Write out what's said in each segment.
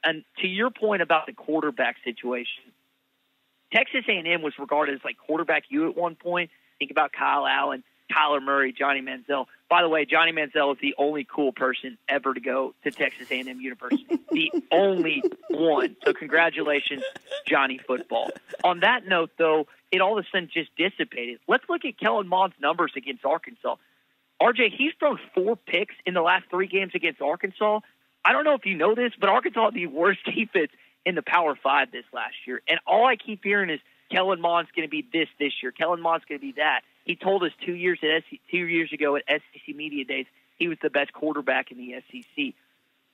And to your point about the quarterback situation, Texas A&M was regarded as like quarterback U at one point. Think about Kyle Allen, Kyler Murray, Johnny Manziel. By the way, Johnny Manziel is the only cool person ever to go to Texas A&M University. The only one. So congratulations, Johnny Football. On that note, though, it all of a sudden just dissipated. Let's look at Kellen Mond's numbers against Arkansas. RJ, he's thrown 4 picks in the last 3 games against Arkansas. I don't know if you know this, but Arkansas had the worst defense in the Power 5 this last year. And all I keep hearing is Kellen Mond's going to be this year. Kellen Mond's going to be that. He told us 2 years ago at SEC Media Days he was the best quarterback in the SEC.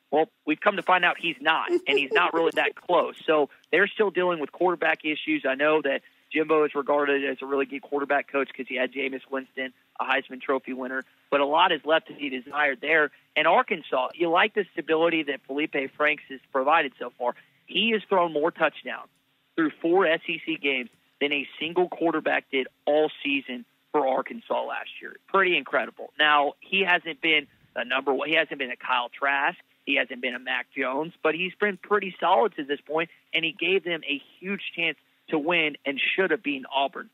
Well, we've come to find out he's not, and he's not really that close. So they're still dealing with quarterback issues. I know that Jimbo is regarded as a really good quarterback coach because he had Jameis Winston, a Heisman Trophy winner, but a lot is left to be desired there. And Arkansas, you like the stability that Felipe Franks has provided so far. He has thrown more touchdowns through 4 SEC games than a single quarterback did all season for Arkansas last year. Pretty incredible. Now, he hasn't been a number one. He hasn't been a Kyle Trask. He hasn't been a Mac Jones, but he's been pretty solid to this point, and he gave them a huge chance to win and should have been Auburn.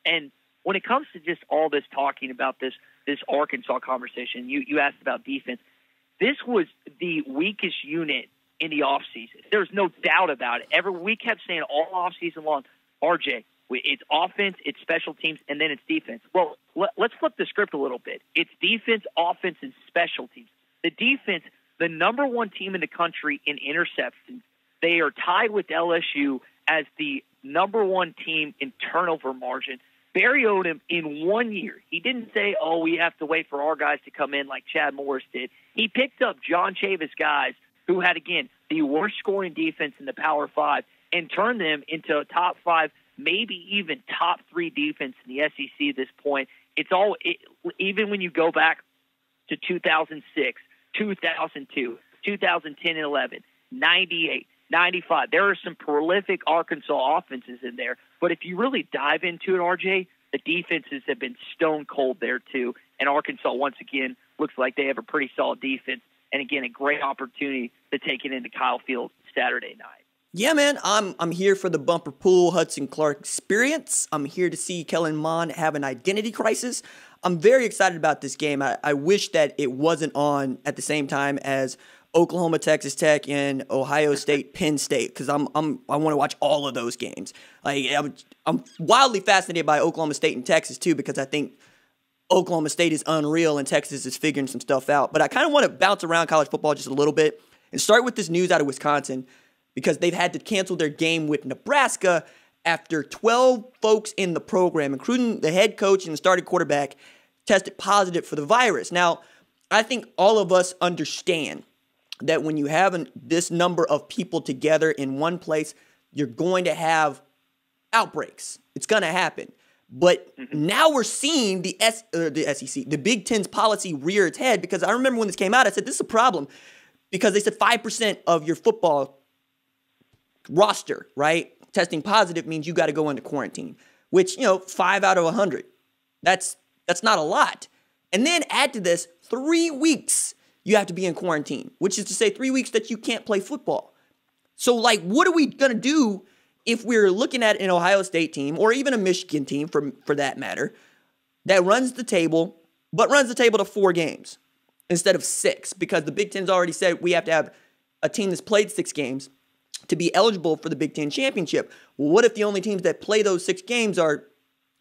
And when it comes to just all this talking about this Arkansas conversation, you asked about defense. This was the weakest unit in the offseason. There's no doubt about it. We kept saying all offseason long, RJ, it's offense, it's special teams, and then it's defense. Well, let's flip the script a little bit. It's defense, offense, and special teams. The defense, the number 1 team in the country in interceptions. They are tied with LSU as the number 1 team in turnover margin. Barry Odom, in 1 year, he didn't say, we have to wait for our guys to come in like Chad Morris did. He picked up John Chavis guys who had, again, the worst scoring defense in the Power 5 and turned them into a top 5, maybe even top 3 defense in the SEC at this point. Even when you go back to 2006, 2002, 2010 and 11, 98, 95. There are some prolific Arkansas offenses in there, but if you really dive into it, RJ, the defenses have been stone cold there too, and Arkansas, once again, looks like they have a pretty solid defense, and again, a great opportunity to take it into Kyle Field Saturday night. Yeah, man, I'm here for the bumper pool Hudson Clark experience. I'm here to see Kellen Mond have an identity crisis. I'm very excited about this game. I wish that it wasn't on at the same time as Oklahoma, Texas Tech, and Ohio State, Penn State, because I want to watch all of those games. I'm wildly fascinated by Oklahoma State and Texas too, because I think Oklahoma State is unreal and Texas is figuring some stuff out. But I kind of want to bounce around college football just a little bit and start with this news out of Wisconsin, because they've had to cancel their game with Nebraska after 12 folks in the program, including the head coach and the starting quarterback, tested positive for the virus. Now, I think all of us understand that when you have this number of people together in one place, you're going to have outbreaks. It's going to happen. But now we're seeing the SEC, the Big Ten's policy rear its head, because I remember when this came out, I said, this is a problem, because they said 5% of your football roster, right, testing positive means you got to go into quarantine, which, 5 out of 100. That's not a lot. And then add to this 3 weeks you have to be in quarantine, which is to say 3 weeks that you can't play football. So, what are we going to do if we're looking at an Ohio State team, or even a Michigan team for that matter, that runs the table to 4 games instead of 6? Because the Big Ten's already said we have to have a team that's played 6 games to be eligible for the Big Ten championship. Well, what if the only teams that play those 6 games are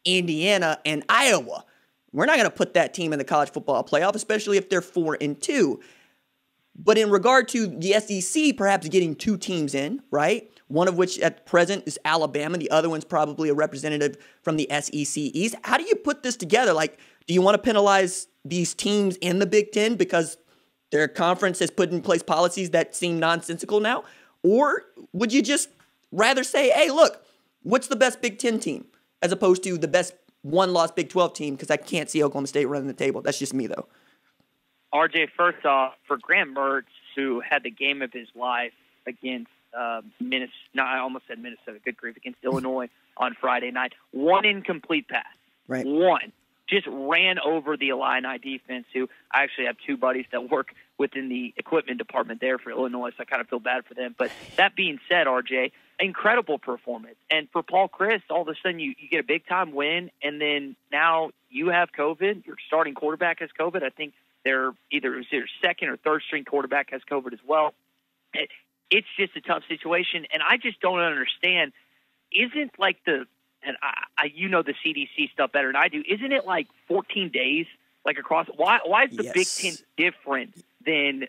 Indiana and Iowa? We're not going to put that team in the college football playoff, especially if they're 4-2. But in regard to the SEC perhaps getting 2 teams in, right? One of which at present is Alabama. The other one's probably a representative from the SEC East. How do you put this together? Do you want to penalize these teams in the Big Ten because their conference has put in place policies that seem nonsensical now? Or would you just rather say, hey, look, what's the best Big Ten team as opposed to the best one-loss Big 12 team? Because I can't see Oklahoma State running the table. That's just me, though. RJ, first off, for Graham Mertz, who had the game of his life against Minnesota, I almost said Minnesota, good grief, against Illinois on Friday night, 1 incomplete pass. Right. 1. just ran over the Illini defense, who I actually have two buddies that work within the equipment department there for Illinois, so I kind of feel bad for them. But that being said, RJ, incredible performance. And for Paul Chryst, all of a sudden you get a big-time win, and then now you have COVID. Your starting quarterback has COVID. I think they're either second or third-string quarterback has COVID as well. It's just a tough situation, and I just don't understand. Isn't like and you know the CDC stuff better than I do. Isn't it like 14 days, like across? Why is the Yes. Big Ten different than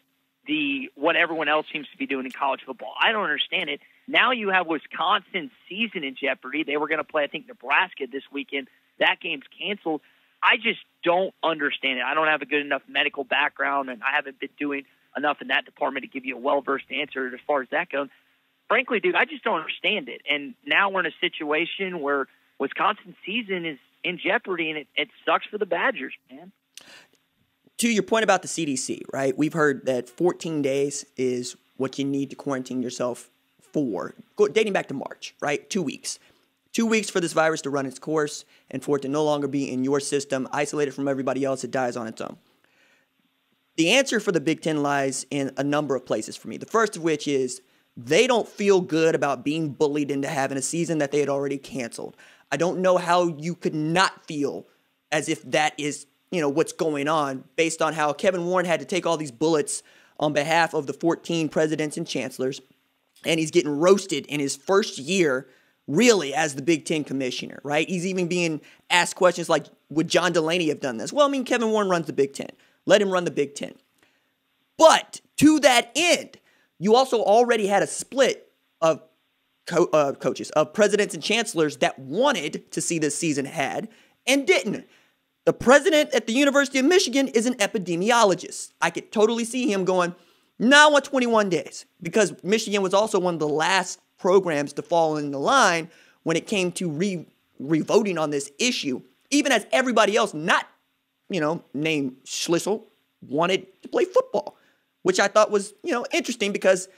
what everyone else seems to be doing in college football? I don't understand it. Now you have Wisconsin's season in jeopardy. They were going to play, I think, Nebraska this weekend. That game's canceled. I just don't understand it. I don't have a good enough medical background, and I haven't been doing enough in that department to give you a well-versed answer as far as that goes. Frankly, dude, I just don't understand it. And now we're in a situation where Wisconsin's season is in jeopardy, and it sucks for the Badgers, man. To your point about the CDC, right? We've heard that 14 days is what you need to quarantine yourself for, dating back to March, right? 2 weeks. 2 weeks for this virus to run its course and for it to no longer be in your system, isolated from everybody else. It dies on its own. The answer for the Big Ten lies in a number of places for me. The first of which is they don't feel good about being bullied into having a season that they had already canceled. I don't know how you could not feel as if that is, what's going on based on how Kevin Warren had to take all these bullets on behalf of the 14 presidents and chancellors, and he's getting roasted in his first year really as the Big Ten commissioner, right? He's even being asked questions like, would John Delaney have done this? Well, Kevin Warren runs the Big Ten. Let him run the Big Ten. But to that end, you also already had a split of coaches, of presidents and chancellors that wanted to see this season had and didn't. The president at the University of Michigan is an epidemiologist. I could totally see him going, no, I want 21 days, because Michigan was also one of the last programs to fall in the line when it came to re-voting on this issue, even as everybody else, not, named Schlissel, wanted to play football, which I thought was, interesting because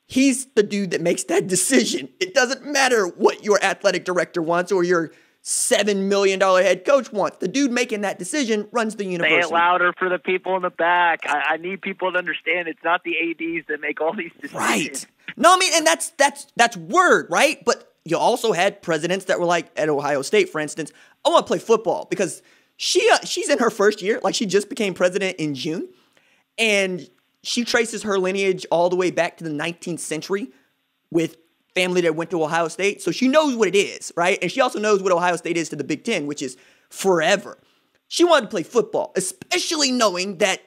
he's the dude that makes that decision. It doesn't matter what your athletic director wants or your $7 million head coach wants. The dude making that decision runs the university. Say it louder for the people in the back. I need people to understand it's not the ADs that make all these decisions. Right. No, and that's word, right? But you also had presidents that were like, at Ohio State, for instance, I want to play football because she's in her first year. Like, she just became president in June, and she traces her lineage all the way back to the 19th century with family that went to Ohio State. So she knows what it is, right? And she also knows what Ohio State is to the Big Ten, which is forever. She wanted to play football, especially knowing that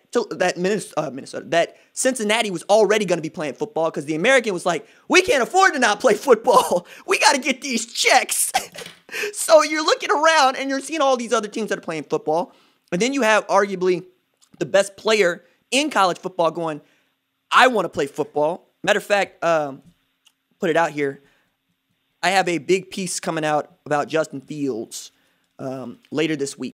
Cincinnati was already going to be playing football because the American was like, we can't afford to not play football. We got to get these checks. So you're looking around and you're seeing all these other teams that are playing football. And then you have arguably the best player in college football going, I want to play football. Matter of fact, put it out here. I have a big piece coming out about Justin Fields later this week.